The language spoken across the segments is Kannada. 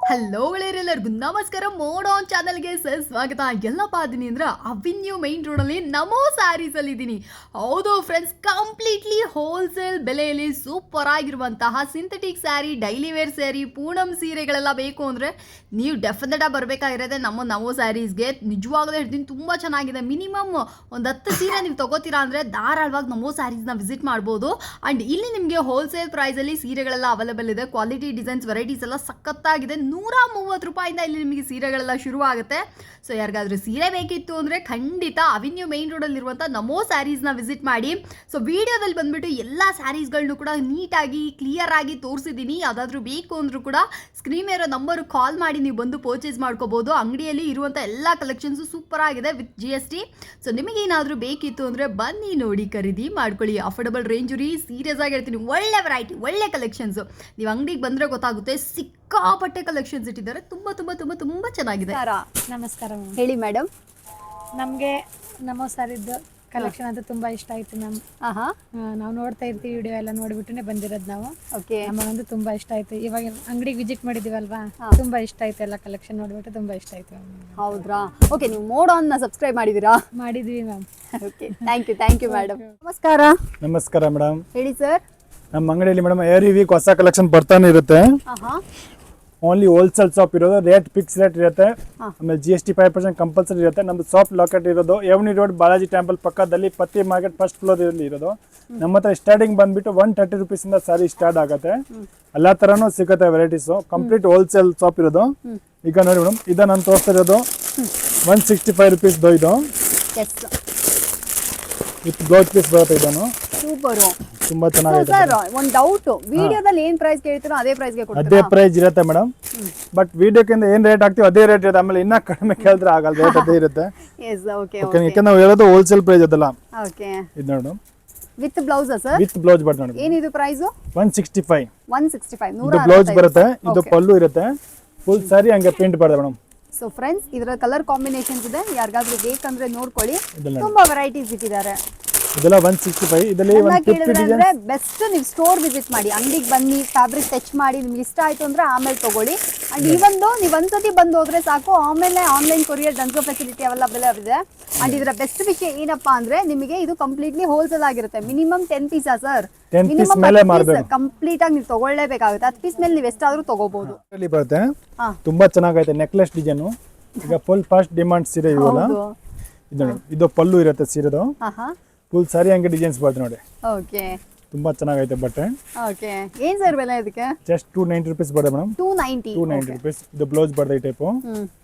ಹಲೋ ಗೆಳೆಯರೆಲ್ಲರಿಗೂ ನಮಸ್ಕಾರ. ಮೋಡ್ ಆನ್ ಚಾನಲ್ಗೆ ಸ್ವಾಗತ. ಎಲ್ಲಪ್ಪ ಅದೀನಿ ಅಂದ್ರೆ ಅವಿನ್ಯೂ ಮೈನ್ ರೋಡಲ್ಲಿ ನಮೋ ಸ್ಯಾರೀಸ್ ಅಲ್ಲಿ ಇದ್ದೀನಿ. ಹೌದು ಫ್ರೆಂಡ್ಸ್, ಕಂಪ್ಲೀಟ್ಲಿ ಹೋಲ್ಸೇಲ್ ಬೆಲೆಯಲ್ಲಿ ಸೂಪರ್ ಆಗಿರುವಂತಹ synthetic sari, daily wear sari, Poonam ಸೀರೆಗಳೆಲ್ಲ ಬೇಕು ಅಂದರೆ ನೀವು ಡೆಫಿನೆಟ್ ಆಗಿ ಬರಬೇಕಾಗಿರೋದೆ ನಮ್ಮ ನಮೋ ಸ್ಯಾರೀಸ್ಗೆ. ನಿಜವಾಗ್ಲೂ ಹೇಳ್ತೀನಿ, ತುಂಬ ಚೆನ್ನಾಗಿದೆ. ಮಿನಿಮಮ್ ಒಂದು 10 ಸೀರೆ ನೀವು ತಗೋತೀರಾ ಅಂದರೆ ಧಾರಾಳವಾಗಿ ನಮೋ ಸ್ಯಾರೀಸ್ನ ವಿಸಿಟ್ ಮಾಡ್ಬೋದು. ಆ್ಯಂಡ್ ಇಲ್ಲಿ ನಿಮಗೆ ಹೋಲ್ಸೇಲ್ ಪ್ರೈಸಲ್ಲಿ ಸೀರೆಗಳೆಲ್ಲ ಅವೈಲೇಬಲ್ ಇದೆ. ಕ್ವಾಲಿಟಿ, ಡಿಸೈನ್ಸ್, ವೆರೈಟೀಸ್ ಎಲ್ಲ ಸಖತ್ತಾಗಿದೆ. 130 ರೂಪಾಯಿಂದ ಇಲ್ಲಿ ನಿಮಗೆ ಸೀರೆಗಳೆಲ್ಲ ಶುರು ಆಗುತ್ತೆ. ಸೊ ಯಾರಿಗಾದ್ರೂ ಸೀರೆ ಬೇಕಿತ್ತು ಅಂದರೆ ಖಂಡಿತ ಅವಿನ್ಯೂ ಮೈನ್ ರೋಡಲ್ಲಿರುವಂಥ ನಮೋ ಸ್ಯಾರೀಸ್ನ ವಿಸಿಟ್ ಮಾಡಿ. ಸೊ ವಿಡಿಯೋದಲ್ಲಿ ಬಂದುಬಿಟ್ಟು ಎಲ್ಲ ಸ್ಯಾರೀಸ್ಗಳನ್ನು ಕೂಡ ನೀಟಾಗಿ ಕ್ಲಿಯರ್ ಆಗಿ ತೋರಿಸಿದ್ದೀನಿ. ಯಾವುದಾದ್ರೂ ಬೇಕು ಅಂದರೂ ಕೂಡ ಸ್ಕ್ರೀನ್ ಮೇರೋ ನಂಬರ್ ಕಾಲ್ ಮಾಡಿ ನೀವು ಬಂದು ಪರ್ಚೇಸ್ ಮಾಡ್ಕೋಬೋದು. ಅಂಗಡಿಯಲ್ಲಿ ಇರುವಂಥ ಎಲ್ಲ ಕಲೆಕ್ಷನ್ಸು ಸೂಪರ್ ಆಗಿದೆ ವಿತ್ GST. ಸೊ ನಿಮಗೇನಾದರೂ ಬೇಕಿತ್ತು ಅಂದರೆ ಬನ್ನಿ, ನೋಡಿ, ಖರೀದಿ ಮಾಡ್ಕೊಳ್ಳಿ. ಅಫೋರ್ಡಬಲ್ ರೇಂಜು ರೀ. ಸೀರಿಯಸ್ ಆಗಿ ಹೇಳ್ತೀನಿ, ಒಳ್ಳೆ ವೆರೈಟಿ, ಒಳ್ಳೆ ಕಲೆಕ್ಷನ್ಸು. ನೀವು ಅಂಗಡಿಗೆ ಬಂದರೆ ಗೊತ್ತಾಗುತ್ತೆ, ಸಿಕ್ಕಾಪಟ್ಟೆ ಕಲೆಕ್ಷನ್ಸ್ ಇಟ್ಟಿದ್ದಾರೆ. ತುಂಬ ತುಂಬ ತುಂಬ ತುಂಬ ಚೆನ್ನಾಗಿದೆ. ನಮಸ್ಕಾರ ಹೇಳಿ ಮೇಡಮ್. ನಮಗೆ ನಮೋ ಸ್ಯಾರಿದ್ದು ಕಲೆಕ್ಷನ್ ಅಂತ ತುಂಬಾ ಇಷ್ಟ ಆಯ್ತು ಮ್ಯಾಮ್. ನಾವು ನೋಡ್ತಾ ಇರ್ತೀವಿ, ವಿಡಿಯೋ ಎಲ್ಲ ನೋಡ್ಬಿಟ್ಟೆ ಬಂದಿರೋದು ನಾವು. ಓಕೆ, ನಮಗಂತೂ ತುಂಬಾ ಇಷ್ಟ ಆಯ್ತು. ಇವಾಗ ಅಂಗಡಿಗೆ ವಿಸಿಟ್ ಮಾಡಿದೀವಲ್ವಾ, ತುಂಬಾ ಇಷ್ಟ ಆಯ್ತು. ಎಲ್ಲ ಕಲೆಕ್ಷನ್ ನೋಡ್ಬಿಟ್ಟು ತುಂಬಾ ಇಷ್ಟ ಆಯ್ತು. ಹೌದ್ರಾ? ಓಕೆ, ನೀವು ಮೋಡ್ ಆನ್ ಸಬ್ಸ್ಕ್ರೈಬ್ ಮಾಡಿದೀರಾ? ಮಾಡಿದ್ವಿ ma'am. Okay, thank you madam. ನಮಸ್ಕಾರ. ನಮಸ್ಕಾರ ಮೇಡಮ್. ಹೇಳಿ ಸರ್. ನಮ್ಮ ಅಂಗಡಿಯಲ್ಲಿ ಮೇಡಮ್ ಎವ್ರಿ ವೀಕ್ ಹೊಸ ಕಲೆಕ್ಷನ್ ಬರ್ತಾನೆ ಇರುತ್ತೆ. ಓನ್ಲಿ ಹೋಲ್ಸೇಲ್ ಶಾಪ್ ಇರೋದು. ರೇಟ್ ಫಿಕ್ಸ್ ರೇಟ್ ಇರುತ್ತೆ. ಆಮೇಲೆ GST 5% ಕಂಪಲ್ಸರಿ ಇರುತ್ತೆ. ನಮ್ದು ಶಾಪ್ ಲೊಕೇಟ್ ಇರೋದು ಎವ್ನಿ ರೋಡ್, ಬಾಲಾಜಿ ಟೆಂಪಲ್ ಪಕ್ಕದಲ್ಲಿ, ಪತ್ತಿ ಮಾರ್ಕೆಟ್ ಫಸ್ಟ್ ಫ್ಲೋರ್ ಇರೋದು. ನಮ್ಮ ಹತ್ರ ಸ್ಟಾರ್ಟಿಂಗ್ ಬಂದ್ಬಿಟ್ಟು 130 ರೂಪೀಸಿಂದ ಸ್ಯಾರಿ ಸ್ಟಾರ್ಟ್ ಆಗುತ್ತೆ. ಎಲ್ಲಾ ತರನು ಸಿಗುತ್ತೆ ವೆರೈಟೀಸು. ಕಂಪ್ಲೀಟ್ ಹೋಲ್ಸೇಲ್ ಶಾಪ್ ಇರೋದು. ಈಗ ನೋಡಿ ಮೇಡಮ್, ಇದು ನಾನು ತೋರಿಸ್ತಾ ಇರೋದು 165 ರೂಪೀಸ್ ಇದು. ವಿತ್ ಬ್ಲೌಸ್ ಪೀಸ್ ಬರುತ್ತೆ. ಇದನ್ನು ಸೂಪರ್, ತುಂಬಾ ಚೆನ್ನಾಗಿದೆ. ಸರ್ ಒಂದು ಡೌಟ್, ವಿಡಿಯೋದಲ್ಲಿ ಏನ್ ಪ್ರೈಸ್ ಕೇಳ್ತೀರೋ ಅದೇ ಪ್ರೈಸ್ಗೆ ಕೊಡ್ತೀರಾ? ಅದೇ ಪ್ರೈಸ್ ಇರುತ್ತೆ ಮೇಡಮ್. ಬಟ್ ವಿಡಿಯೋಕ್ಕಿಂತ ಏನ್ ರೇಟ್ ಹಾಕ್ತೀವಿ ಅದೇ ರೇಟ್ ಇರುತ್ತೆ. ಆಮೇಲೆ ಇನ್ನ ಕಡಿಮೆ ಕೇಳಿದ್ರೆ ಆಗಲ್ಲ, ರೇಟ್ ಅದೇ ಇರುತ್ತೆ. ಯಾಕಂದ್ರೆ ನಾವು ಹೇಳೋದು ಹೋಲ್ಸೇಲ್ ಪ್ರೈಸ್ ಅದಲ್ಲ. ಓಕೆ, ಇದು ನೋಡು, with blouse sir? With blouse ಬರುತ್ತೆ ನೋಡಿ. ಏನಿದು ಪ್ರೈಸ್? 165. 165. ಇದು ಬ್ಲೌಸ್ ಬರುತ್ತೆ, ಇದು ಪಲ್ಲು ಇರುತ್ತೆ. ಫುಲ್ ಸಾರಿ ಹಂಗೆ ಪ್ರಿಂಟ್ ಬರುತ್ತೆ ಮೇಡಮ್. ಸೊ ಫ್ರೆಂಡ್ಸ್, ಇದರ ಕಲರ್ ಕಾಂಬಿನೇಷನ್ಸ್ ಇದೆ. ಯಾರಿಗಾದ್ರೂ ಬೇಕಂದ್ರೆ ನೋಡ್ಕೊಳ್ಳಿ, ತುಂಬಾ ವೆರೈಟೀಸ್ ಇಟ್ಟಿದ್ದಾರೆ. ಇದೆಲ್ಲ 165. ಇದರಲ್ಲಿ 150 ಡಿಸೈನ್ಸ್. ಬೆಸ್ಟ್ ನೀವು ಸ್ಟೋರ್ ವಿಸಿಟ್ ಮಾಡಿ, ಅಂಗಡಿಗೆ ಬನ್ನಿ, ಫ್ಯಾಬ್ರಿಕ್ ಟಚ್ ಮಾಡಿ, ನಿಮ್ಗೆ ಇಷ್ಟ ಆಯ್ತು ಅಂದ್ರೆ ಆಮೇಲೆ ತಗೊಳ್ಳಿ. ಅಂಡ್ ಇವೊಂದು ನೀವು ಒಂದ್ಸತಿ ಬಂದು ಹೋದ್ರೆ ಸಾಕು, ಆಮೇಲೆ ಆನ್ಲೈನ್ ಕೊರಿಯರ್ ಡನ್ಸೋ ಫೆಸಿಲಿಟಿ ಅವೆಲ್ಲ ಇದೆ. ಅಂಡ್ ಇದರ ಬೆಸ್ಟ್ ವಿಷಯ ಏನಪ್ಪಾ ಅಂದ್ರೆ ನಿಮಗೆ ಇದು ಕಂಪ್ಲೀಟ್ಲಿ ಹೋಲ್ಸೇಲ್ ಆಗಿರುತ್ತೆ. Minimum 10 piece sir. ಕಂಪ್ಲೀಟ್ ಆಗಿ ನೀವು ತಗೊಳ್ಳೇಬೇಕಾಗುತ್ತೆ. 10 ಪೀಸ್ ಮೇಲೆ ನೀವು ಎಷ್ಟಾದ್ರೂ ತಗೋಬಹುದು. ಬರುತ್ತೆ, ತುಂಬಾ ಚೆನ್ನಾಗೈತೆ. ನೆಕ್ಲೆಸ್ ಡಿಸೈನ್ ಈಗ ಫುಲ್ ಫಾಸ್ಟ್ ಡಿಮಾಂಡ್ ಸೀರೆ ಇವೆಲ್ಲ. ಇದು ಪಲ್ಲು ಇರುತ್ತೆ ಸೀರೆದು. ಫುಲ್ ಸಾರಿ ಹಂಗೆ ಡಿಸೈನ್ಸ್ ಬರುತ್ತೆ ನೋಡಿ. ಓಕೆ, ತುಂಬಾ ಚೆನ್ನಾಗೈತೆ ಬಟ್ಟೆ. ಓಕೆ, ಏನ್ ಸರ್ ಬೆಲೆ ಇದಕ್ಕೆ? ಜಸ್ಟ್ 290 ರೂಪೀಸ್ ಬರುತ್ತೆ ಮೇಡಮ್. 290 ರೂಪೀಸ್. ಇದು ಬ್ಲೌಸ್ ಬರುತ್ತೆ ಈ ಟೈಪು.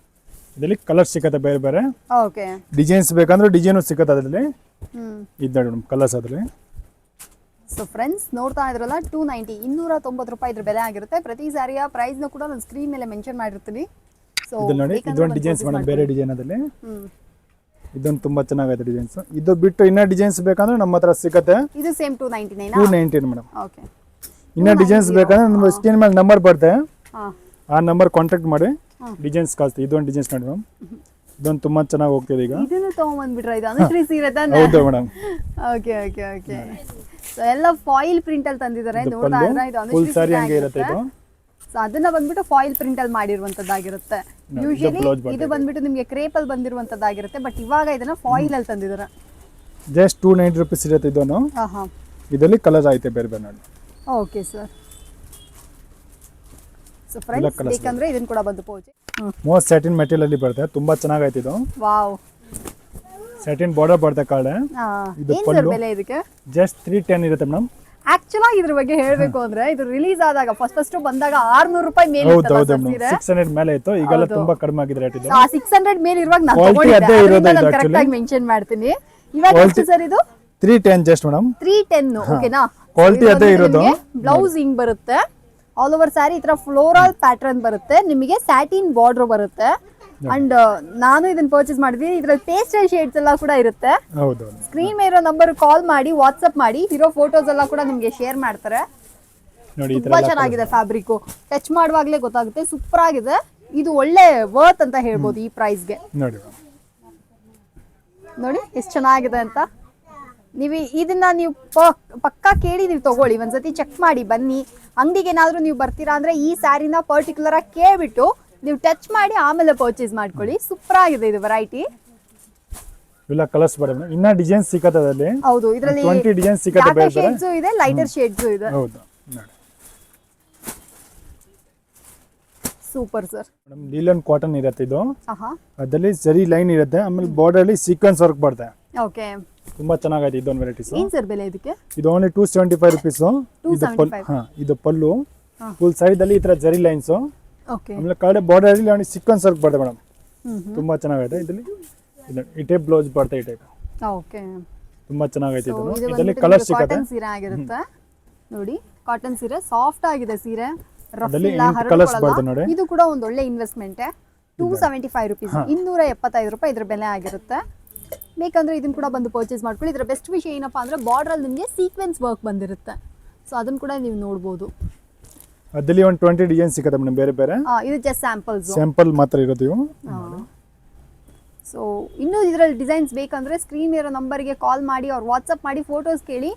ಇದರಲ್ಲಿ ಕಲರ್ ಸಿಗುತ್ತೆ ಬೇರೆ ಬೇರೆ. ಓಕೆ, ಡಿಸೈನ್ಸ್ ಬೇಕಂದ್ರೆ ಡಿಸೈನು ಸಿಗುತ್ತೆ ಅದರಲ್ಲಿ. ಇದು ನೋಡಿ ಮೇಡಮ್, ಕಲರ್ಸ್ ಅದರಲ್ಲಿ. ಸೊ ಫ್ರೆಂಡ್ಸ್, ನೋಡ್ತಾ ಇದ್ರಲ್ಲ, 290, 290 ರೂಪಾಯಿ ಇದ್ರ ಬೆಲೆ ಆಗಿರುತ್ತೆ. ಪ್ರತಿ ಸಾರಿಯ ಪ್ರೈಸ್ ನ ಕೂಡ ನಾನು ಸ್ಕ್ರೀನ್ ಮೇಲೆ ಮೆನ್ಷನ್ ಮಾಡಿರ್ತೀನಿ. ಸೊ ಇದು ನೋಡಿ, ಇದೊಂದು ಡಿಸೈನ್ಸ್ ಮೇಡಮ್, ಬೇರೆ ಡಿಸೈನ್ ಅದರಲ್ಲಿ. ಇದೊಂದು ತುಂಬಾ ಚೆನ್ನಾಗೈತೆ ಡಿಸೈನ್ಸ್. ಇದು ಬಿಟ್ಟು ಇನ್ನ ಡಿಸೈನ್ಸ್ ಬೇಕಂದ್ರೆ ನಮ್ಮ ಹತ್ರ ಸಿಗುತ್ತೆ. ಇದು ಸೇಮ್ 299. 290 ಮೇಡಮ್. ಓಕೆ, ಇನ್ನ ಡಿಸೈನ್ಸ್ ಬೇಕಂದ್ರೆ ನಮ್ಮ ಸ್ಕ್ರೀನ್ ಮೇಲೆ ನಂಬರ್ ಬರುತ್ತೆ, ಆ ನಂಬರ್ ಕಾಂಟ್ಯಾಕ್ಟ್ ಮಾಡಿ ಡಿಸೈನ್ಸ್ ಕಳಿಸ್ತೀವಿ. ಇದೊಂದು ಡಿಸೈನ್ಸ್ ನೋಡಿ ಮೇಡಮ್, ಇದೊಂದು ತುಂಬಾ ಚೆನ್ನಾಗಿ ಹೋಗ್ತಿದೆ. ಈಗ ಇದನ್ನ ತಗೊಂಡ್ಬಂದ್ಬಿಟ್ರೆ ಇದು ಅನುಶ್ರೀ ಸೀರೆ ತಾನೆ? ಹೌದು madam. Okay okay okay. So ಎಲ್ಲ ಫಾಯಿಲ್ ಪ್ರಿಂಟ್ ಅಲ್ಲಿ ತಂದಿದ್ದಾರೆ. ನೋಡ್ತಾ ಇದ್ರೆ ಇದು ಫುಲ್ ಅನುಶ್ರೀ ಸಾರಿ ಹಂಗೆ ಇರುತ್ತೆ ಇದು. ಸೊ ಅದನ್ನ ಬಂದ್ಬಿಟ್ಟು ಫಾಯಿಲ್ ಪ್ರಿಂಟ್ ಅಲ್ಲಿ ಮಾಡಿರುವಂತದ್ದಾಗಿರುತ್ತೆ. ಯೂಶಲಿ ಇದು ಬಂದ್ಬಿಟ್ಟು ನಿಮಗೆ ಕ್ರೇಪ್ ಅಲ್ಲಿ ಬಂದಿರುವಂತದ್ದಾಗಿರುತ್ತೆ. ಬಟ್ ಇವಾಗ ಇದನ್ನ ಫಾಯಿಲ್ ಅಲ್ಲಿ ತಂದಿದ್ದಾರೆ. ಜಸ್ಟ್ 290 ರೂಪೀಸ್ ಇರುತ್ತೆ ಇದನ್ನು. ಇದರಲ್ಲಿ ಕಲರ್ ಐತೆ ಬೇರೆ ಬೇರೆ ನೋಡಿ. Okay sir. ಸೊ ಫ್ರೆಂಡ್ಸ್, ಬೇಕಂದ್ರೆ ಇದನ್ನ ಕೂಡ ಬಂದು ಪೋಜಿ. ಮೋಸ್ಟ್ ಸ್ಯಾಟಿನ್ ಮೆಟೀರಿಯಲ್ ಅಲ್ಲಿ ಬರುತ್ತೆ. ತುಂಬಾ ಚೆನ್ನಾಗೈತೆ ಇದು. ವಾವ್, ಸ್ಯಾಟಿನ್ ಬಾರ್ಡರ್ ಬರುತ್ತೆ ಕಾರ್ಡ್. ಇದು ಪಲ್ಲು. ಬೆಲೆ ಇದಕ್ಕೆ ಜಸ್ಟ್ 310 ಇರುತ್ತೆ ಮೇಡಮ್. ಆಕ್ಚುಲಿ ಇದ್ರ ಬಗ್ಗೆ ಹೇಳ್ಬೇಕು ಅಂದ್ರೆ ಇದು ರಿಲೀಸ್ ಆದಾಗ ಫಸ್ಟ್ ಬಂದಾಗ 600 ರೂಪಾಯಿ ಮೇಲೆ ಇತ್ತು. ಹೌದು ಮೇಡಮ್, 600 ಮೇಲೆ ಇತ್ತು. ಈಗೆಲ್ಲ ತುಂಬಾ ಕಡಿಮೆ ಆಗಿದೆ ರೇಟ್ ಇದು. 600 ಮೇಲೆ ಇರುವಾಗ ನಾನು ತಗೊಂಡಿದ್ದೆ, ಕರೆಕ್ಟ್ ಆಗಿ ಮೆನ್ಷನ್ ಮಾಡ್ತೀನಿ. ಇವಾಗ ಎಷ್ಟು ಸರ್ ಇದು? 310 ಜಸ್ಟ್ ಮೇಡಮ್. 310. ಓಕೆನಾ? ಕ್ವಾಲಿಟಿ ಅದೇ ಇರೋದು. ಬ್ಲೌಸ್ ಹಿಂಗ್ ಬರುತ್ತೆ, ಆಲ್ ಓವರ್ ಸ್ಯಾರಿ ಈ ತರ ಫ್ಲೋರಲ್ ಪ್ಯಾಟರ್ನ್ ಬರುತ್ತೆ. ನಿಮಗೆ ಸ್ಯಾಟಿನ್ ಬಾರ್ಡರ್ ಬರುತ್ತೆ. ಅಂಡ್ ನಾನು ಇದನ್ನ ಪರ್ಚೇಸ್ ಮಾಡಿದ್ವಿ. ಇದ್ರಲ್ಲಿ ಪೇಸ್ಟಲ್ ಶೇಡ್ಸ್ ಎಲ್ಲ ಕೂಡ ಇರುತ್ತೆ. ಹೌದು, ಸ್ಕ್ರೀನ್ ಮೇಲಿರೋ ನಂಬರ್ ಕಾಲ್ ಮಾಡಿ, ವಾಟ್ಸ್ಆಪ್ ಮಾಡಿ, ಇರೋ ಫೋಟೋಸ್ ಎಲ್ಲ ಕೂಡ ನಿಮಗೆ ಶೇರ್ ಮಾಡ್ತಾರೆ. ನೋಡಿ, ತುಂಬಾ ಚೆನ್ನಾಗಿದೆ ಫ್ಯಾಬ್ರಿಕ್. ಟಚ್ ಮಾಡುವಾಗಲೇ ಗೊತ್ತಾಗುತ್ತೆ, ಸೂಪರ್ ಆಗಿದೆ. ಇದು ಒಳ್ಳೆ ವರ್ತ್ ಅಂತ ಹೇಳ್ಬೋದು ಈ ಪ್ರೈಸ್ಗೆ. ನೋಡಿ ನೋಡಿ ಎಷ್ಟು ಚೆನ್ನಾಗಿದೆ ಅಂತ. ನೀವು ಇದನ್ನ ನೀವು ಪಕ್ಕಾ ಕೇಳಿ ನೀವು ತಗೊಳ್ಳಿ, ಒಂದ್ಸತಿ ಚೆಕ್ ಮಾಡಿ ಬನ್ನಿ. ಅಂಗಡಿಗೆ ಏನಾದ್ರೂ ನೀವು ಬರ್ತೀರಾ ಅಂದ್ರೆ ಈ ಸ್ಯಾರಿನ ಪರ್ಟಿಕ್ಯುಲರ್ ಆಗಿ ಕೇಳ್ಬಿಟ್ಟು ನೀವು ಟಚ್ ಮಾಡಿ ಆಮೇಲೆ ಪರ್ಚೇಸ್ ಮಾಡ್ಕೊಳ್ಳಿ. ಸೂಪರ್ ಆಗಿದೆ ಇದು ವೆರೈಟಿ. ಇಲ್ಲ ಕಲರ್ಸ್ ಬರೋದು ಇನ್ನ ಡಿಸೈನ್ ಸಿಕ್ಕತ್ತೆ ಅದರಲ್ಲಿ. ಹೌದು, ಇದರಲ್ಲಿ 20 ಡಿಸೈನ್ ಸಿಕ್ಕತ್ತೆ ಬೇರೆ ಬೇರೆ. ಶೇಡ್ಸ್ ಇದೆ, ಲೈಟರ್ ಶೇಡ್ಸ್ ಇದೆ. ಹೌದು ನೋಡಿ ಸೂಪರ್ ಸರ್. ಮೇಡಮ್ ಲೀಲನ್ ಕಾಟನ್ ಇರುತ್ತೆ ಇದು. ಆಹಾ, ಅದರಲ್ಲಿ ಜರಿ ಲೈನ್ ಇರುತ್ತೆ, ಆಮೇಲೆ ಬಾರ್ಡರ್ ಅಲ್ಲಿ ಸೀಕ್ವೆನ್ಸ್ ವರ್ಕ್ ಬರುತ್ತೆ. ಓಕೆ. ತುಂಬಾ ಚೆನ್ನಾಗೈತೆ ಇದೊಂದು ವೆರೈಟೀಸ್. ಏನ್ ಸರ್ ಬೆಲೆ ಇದಕ್ಕೆ? ಇದು ಓನ್ಲಿ 275 ರುಪೀಸ್. ಇದು ಪಲ್ಲು ಫುಲ್ ಸೈಡ್ ಅಲ್ಲಿ ಈ ತರ ಜರಿ ಲೈನ್ಸ್, ಓಕೆ. ಆಮೇಲೆ ಕಡೆ ಬಾರ್ಡರ್ ಅಲ್ಲಿ ಸೀಕ್ವೆನ್ಸ್ ವರ್ಕ್ ಬರುತ್ತೆ ಮೇಡಮ್. ತುಂಬಾ ಚೆನ್ನಾಗೈತೆ. ಇದರಲ್ಲಿ ಈ ಟೈಪ್ ಬ್ಲೌಸ್ ಬರುತ್ತೆ, ಈ ಟೈಪ್. ಓಕೆ, ತುಂಬಾ ಚೆನ್ನಾಗೈತೆ So, ಇದು. ಇದು ಇದರಲ್ಲಿ ಬಂದ್ಬಿಟ್ಟು ಕಲರ್ ನಿಮ್ಗೆ ಸಿಕ್ಕತ್ತೆ. ಕಾಟನ್ ಸೀರೆ ಆಗಿರುತ್ತೆ ನೋಡಿ. ಕಾಟನ್ ಸೀರೆ ಸಾಫ್ಟ್ ಆಗಿದೆ ಸೀರೆ, ರಫ್ ಅದ್ರಲ್ಲಿ ಇಲ್ಲ, 8 colours ಬರುತ್ತೆ ಹರಡುಕೊಳ್ಳಲ್ಲ. ನೋಡಿ. ಇದು ಕೂಡ ಒಂದು ಒಳ್ಳೆ ಇನ್ವೆಸ್ಟ್ಮೆಂಟ್. 275 ರುಪೀಸ್, 275 ರೂಪಾಯಿ ಇದ್ರ ಬೆಲೆ ಆಗಿರುತ್ತೆ. ಬೇಕಂದ್ರೆ ಇದನ್ನ ಕೂಡ ಬಂದು ಪರ್ಚೇಸ್ ಮಾಡ್ಕೊಳ್ಳಿ. ಇದರ ಬೆಸ್ಟ್ ವಿಷಯ ಏನಪ್ಪಾ ಅಂದ್ರೆ ಬಾರ್ಡರ್ ಅಲ್ಲಿ ನಿಮಗೆ ಸೀಕ್ವೆನ್ಸ್ ವರ್ಕ್ ಬಂದಿರುತ್ತೆ. ಸೊ ಅದನ್ನ ಕೂಡ ನೀವು ನೋಡ್ಬೋದು. ಅದರಲ್ಲಿ ಒಂದು 20 ಡಿಸೈನ್ ಸಿಕ್ಕತ್ತೆ ಮೇಡಮ್ ಬೇರೆ ಬೇರೆ. ಇದು ಜಸ್ಟ್ ಸ್ಯಾಂಪಲ್ಸ್. ಸ್ಯಾಂಪಲ್ ಮಾತ್ರ ಇರೋದು ಇವು. ಸೊ ಇನ್ನೂ ಇದರಲ್ಲಿ ಡಿಸೈನ್ಸ್ ಬೇಕಂದ್ರೆ ಸ್ಕ್ರೀನ್ ಇರೋ ನಂಬರ್ಗೆ ಕಾಲ್ ಮಾಡಿ, ಅವ್ರು ವಾಟ್ಸಪ್ ಮಾಡಿ ಫೋಟೋಸ್ ಕೇಳಿ,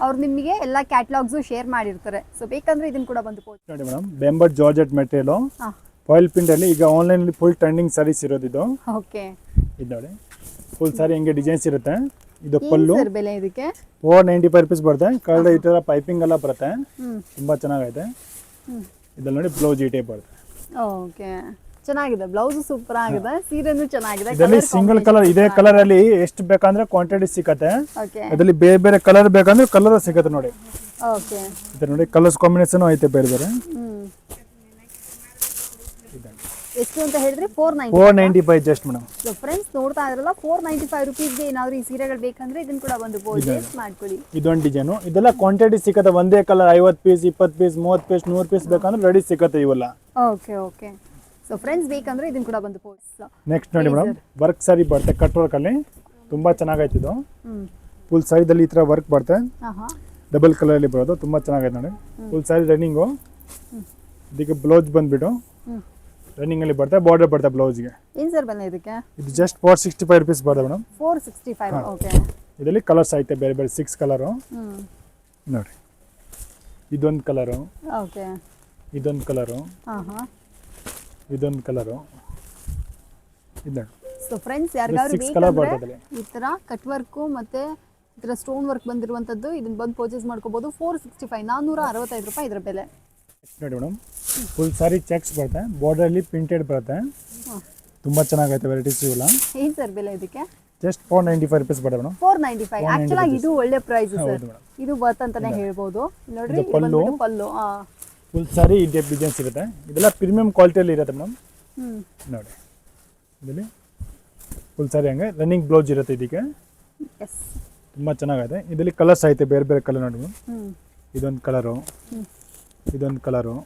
ಅವ್ರು ನಿಮಗೆ ಎಲ್ಲ ಕ್ಯಾಟ್ಲಾಗ್ಸು ಶೇರ್ ಮಾಡಿರ್ತಾರೆ. ಸೊ ಬೇಕಂದ್ರೆ ಇದನ್ನ ಕೂಡ ಬಂದು ನೋಡಿ madam, bemberg georgette material foil print ಅಲ್ಲಿ ಈಗ ಆನ್ಲೈನ್ ಅಲ್ಲಿ ಫುಲ್ ಟ್ರೆಂಡಿಂಗ್ ಸಾರೀಸ್ ಇರೋದು ಇದು. ಓಕೆ. ಇದು ನೋಡಿ ಫುಲ್ ಸಾರಿ ಹಿಂಗೆ ಡಿಸೈನ್ಸ್ ಇರುತ್ತೆ. ಇದು ಪಲ್ಲು ಸರ್ ಬೆಲೆ ಇದಕ್ಕೆ 495 ರುಪೀಸ್ ಬರುತ್ತೆ. ಕಳೆದ ಈ ತರ ಪೈಪಿಂಗ್ ಎಲ್ಲ ಬರುತ್ತೆ, ತುಂಬಾ ಚೆನ್ನಾಗೈತೆ. ಇದ್ರಲ್ಲಿ ನೋಡಿ ಬ್ಲೌಸ್ ಈ ಟೈಪ್ ಬರುತ್ತೆ. ಓಕೆ, ಚೆನ್ನಾಗಿದೆ. ಬ್ಲೌಸ್ ಸೂಪರ್ ಆಗಿದೆ, ಸೀರೆನೂ ಚೆನ್ನಾಗಿದೆ. ಇದರಲ್ಲಿ ಸಿಂಗಲ್ ಕಲರ್ ಇದೇ ಕಲರ್ ಅಲ್ಲಿ ಎಷ್ಟು ಬೇಕಂದ್ರೆ ಕ್ವಾಂಟಿಟಿ ಸಿಕ್ಕತ್ತೆ. ಓಕೆ, ಅದರಲ್ಲಿ ಬೇರೆ ಬೇರೆ ಕಲರ್ ಬೇಕಂದ್ರೆ ಕಲರ್ ಸಿಕ್ಕತ್ತೆ ನೋಡಿ. ಓಕೆ. ಇದು ನೋಡಿ ಕಲರ್ಸ್ ಕಾಂಬಿನೇಷನ್ ಐತೆ ಬೇರೆ ಬೇರೆ. ಎಷ್ಟು ಅಂತ ಹೇಳಿದ್ರೆ 495 ಜಸ್ಟ್ ಮೇಡಮ್. ಸೊ ಫ್ರೆಂಡ್ಸ್ ನೋಡ್ತಾ ಇದ್ರಲ್ಲ, 495 ರುಪೀಸ್ಗೆ ಏನಾದ್ರು ಈ ಸೀರೆಗಳು ಬೇಕಂದ್ರೆ ಇದನ್ನ ಕೂಡ ಬಂದು ಪರ್ಚೇಸ್ ಮಾಡ್ಕೊಳ್ಳಿ. ಇದೊಂದು ಡಿಸೈನು. ಇದೆಲ್ಲ ಕ್ವಾಂಟಿಟಿ ಸಿಕ್ಕತ್ತೆ. ಒಂದೇ colour 50 piece 20 piece 30 piece 100 piece ಬೇಕಂದ್ರೆ ರೆಡಿ ಸಿಕ್ಕತ್ತೆ ಇವೆಲ್ಲ. Okay, okay. ಸೊ ಫ್ರೆಂಡ್ಸ್ ಬೇಕಂದ್ರೆ ಇದನ್ನ ಕೂಡ ಬಂದು ಪರ್ಚೇಸ್. ನೆಕ್ಸ್ಟ್ ನೋಡಿ ಮೇಡಮ್, ವರ್ಕ್ ಸಾರಿ ಬರುತ್ತೆ ಕಟ್ ವರ್ಕ್ ಅಲ್ಲಿ. ತುಂಬಾ ಚೆನ್ನಾಗೈತೆ ಇದು. ಫುಲ್ ಸೈಡ್ ಅಲ್ಲಿ ಈ ತರ ವರ್ಕ್ ಬರುತ್ತೆ, ಡಬಲ್ ಕಲರ್ ಅಲ್ಲಿ ಬರೋದು. ತುಂಬಾ ಚೆನ್ನಾಗೈತೆ ನೋಡಿ. Full side running. ಇದಕ್ಕೆ ಬ್ಲೌಸ್ ಬಂದ್ಬಿಟ್ಟು ರನ್ನಿಂಗ್ ಅಲ್ಲಿ ಬರುತ್ತೆ, ಬಾರ್ಡರ್ ಬರುತ್ತೆ ಬ್ಲೌಸ್ಗೆ. ಏನ್ ಸರ್ ಬೆಲೆ ಇದಕ್ಕೆ? ಇದು ಜಸ್ಟ್ 465 ರುಪೀಸ್ ಬರುತ್ತೆ ಮೇಡಮ್. 465. ಓಕೆ. ಇದರಲ್ಲಿ ಕಲರ್ಸ್ ಐತೆ ಬೇರೆ ಬೇರೆ 6 ಕಲರು ನೋಡಿ. ಇದೊಂದು ಕಲರು, ಓಕೆ. ಇದೊಂದು ಕಲರು, ಇದೊಂದು ಕಲರು. ಇದು ನೋಡಿ. ಸೊ ಫ್ರೆಂಡ್ಸ್ ಯಾರಿಗಾದ್ರು 6 ಕಲರ್ ಬೇಕಂದ್ರೆ ಬರ್ತದೆ. ಈ ತರ ಕಟ್ ವರ್ಕ್ ಮತ್ತೆ ಈ ತರ ಸ್ಟೋನ್ ವರ್ಕ್ ಬಂದಿರುವಂತದ್ದು ಇದನ್ನ ಬಂದು ಪರ್ಚೇಸ್ ಮಾಡ್ಕೋಬಹುದು. 465, 465 ರೂಪಾಯಿ ಇದರ ಬೆಲೆ. ನೋಡಿ ಮೇಡಮ್, ಫುಲ್ ಸಾರಿ ಚೆಕ್ಸ್ ಬರುತ್ತೆ, ಬಾರ್ಡರ್ ಅಲ್ಲಿ ಪ್ರಿಂಟೆಡ್ ಬರುತ್ತೆ. ತುಂಬಾ ಚೆನ್ನಾಗೈತೆ ವೆರೈಟೀಸ್ ಇವೆಲ್ಲ. ಏನ್ ಸರ್ ಬೆಲೆ ಇದಕ್ಕೆ? ಜಸ್ಟ್ 495 ರುಪೀಸ್ ಬರುತ್ತೆ ಮೇಡಮ್. 495. ಆಕ್ಚುಲಿ ಇದು ಒಳ್ಳೆ ಪ್ರೈಸ್ ಸರ್. ಹೌದು ಮೇಡಮ್. ಇದು ವರ್ತ್ ಅಂತಾನೆ ಹೇಳ್ಬೋದು. ನೋಡ್ರಿ, ಇದು ಪಲ್ಲು. ಪಲ್ಲು. ಫುಲ್ ಸಾರಿ ಈ ಟೈಪ್ ಡಿಸೈನ್ಸ್ ಇರುತ್ತೆ. ಇದೆಲ್ಲ ಪ್ರೀಮಿಯಂ ಕ್ವಾಲಿಟಿಯಲ್ಲಿ ಇರುತ್ತೆ ಮೇಡಮ್. ನೋಡಿ ಇದರಲ್ಲಿ ಫುಲ್ ಸಾರಿ ಹಂಗೆ ರನ್ನಿಂಗ್ ಬ್ಲೌಸ್ ಇರುತ್ತೆ ಇದಕ್ಕೆ. ಎಸ್, ತುಂಬಾ ಚೆನ್ನಾಗೈತೆ. ಇದರಲ್ಲಿ ಕಲರ್ಸ್ ಐತೆ ಬೇರೆ ಬೇರೆ ಕಲರ್ ನೋಡಿ ಮೇಡಮ್. ಇದೊಂದು ಕಲರು, ಇದೊಂದು ಕಲರು,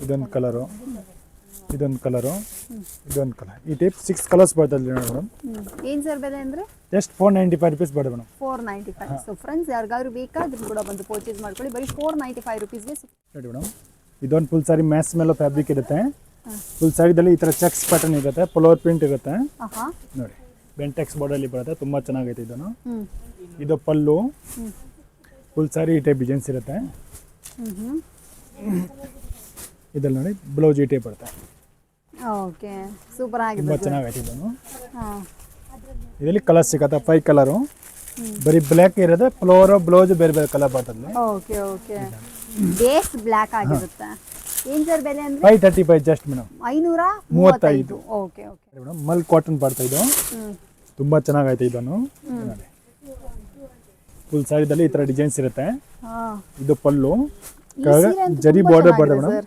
ಇದೊಂದು ಕಲರು, ಇದೊಂದು ಕಲರು, ಇದೊಂದು ಕಲರ್. ಈ ಟೈಪ್ 6 ಕಲರ್ಸ್ ಬರ್ತದೆ ನೋಡಿ ಮೇಡಮ್. ಏನ್ ಸರ್ ಬೆಲೆ ಅಂದ್ರೆ? ಜಸ್ಟ್ 495 ರುಪೀಸ್ ಬರುತ್ತೆ ಮೇಡಮ್. 495. ಸೊ ಫ್ರೆಂಡ್ಸ್ ಯಾರಿಗಾದ್ರು ಬೇಕಾದ್ರೂ ಕೂಡ ಬಂದು ಪರ್ಚೇಸ್ ಮಾಡ್ಕೊಳ್ಳಿ. ಬರೀ 495 ರುಪೀಸ್ಗೆ. ನೋಡಿ ಮೇಡಮ್, ಇದೊಂದು ಫುಲ್ ಸಾರಿ ಮ್ಯಾಸ್ ಮೇಲೆ ಫ್ಯಾಬ್ರಿಕ್ ಇರುತ್ತೆ. ಫುಲ್ ಸಾರಿದಲ್ಲಿ ಈ ಥರ ಚೆಕ್ಸ್ ಪ್ಯಾಟರ್ನ್ ಇರುತ್ತೆ, ಫ್ಲವರ್ ಪ್ರಿಂಟ್ ಇರುತ್ತೆ ನೋಡಿ. ಬೆಂಟೆಕ್ಸ್ ಬಾರ್ಡರ್ಲಿ ಬರುತ್ತೆ, ತುಂಬಾ ಚೆನ್ನಾಗೈತೆ ಇದನ್ನು. ಇದು ಪಲ್ಲು. ಫುಲ್ ಸಾರಿ ಈ ಟೈಪ್ ಡಿಸೈನ್ಸ್ ಇರುತ್ತೆ. ಇದಲ್ಲಿ ನೋಡಿ ಬ್ಲೌಸ್ ಈ ಟೈಪ್ ಬರುತ್ತೆ. ಓಕೆ, ಸೂಪರ್ ಆಗಿದೆ. ತುಂಬಾ ಚೆನ್ನಾಗೈತೆ ಇದನ್ನು. ಇದರಲ್ಲಿ ಕಲರ್ ಸಿಗತ್ತೆ 5 ಕಲರು. ಬರೀ ಬ್ಲ್ಯಾಕ್ ಇರುತ್ತೆ, ಫ್ಲೋರ್ ಬ್ಲೌಸ್ ಬೇರೆ ಬೇರೆ ಕಲರ್ ಬರ್ತದೆ. Okay, okay. ಬೇಸ್ ಬ್ಲ್ಯಾಕ್ ಆಗಿರುತ್ತೆ. ಏನ್ ಸರ್ ಬೆಲೆ ಅಂದ್ರೆ? 535 just madam. 535. Okay, okay madam. Mul cotton ಬರ್ತಾ ಇದು. ತುಂಬಾ ಚೆನ್ನಾಗೈತೆ ಇದನ್ನು. ಫುಲ್ ಸಾರಿದಲ್ಲಿ ಈ ತರ ಡಿಸೈನ್ಸ್ ಇರುತ್ತೆ. ಇದು ಪಲ್ಲು, ಜರಿ ಬಾರ್ಡರ್ ಬರ್ತದೆ ಮೇಡಮ್.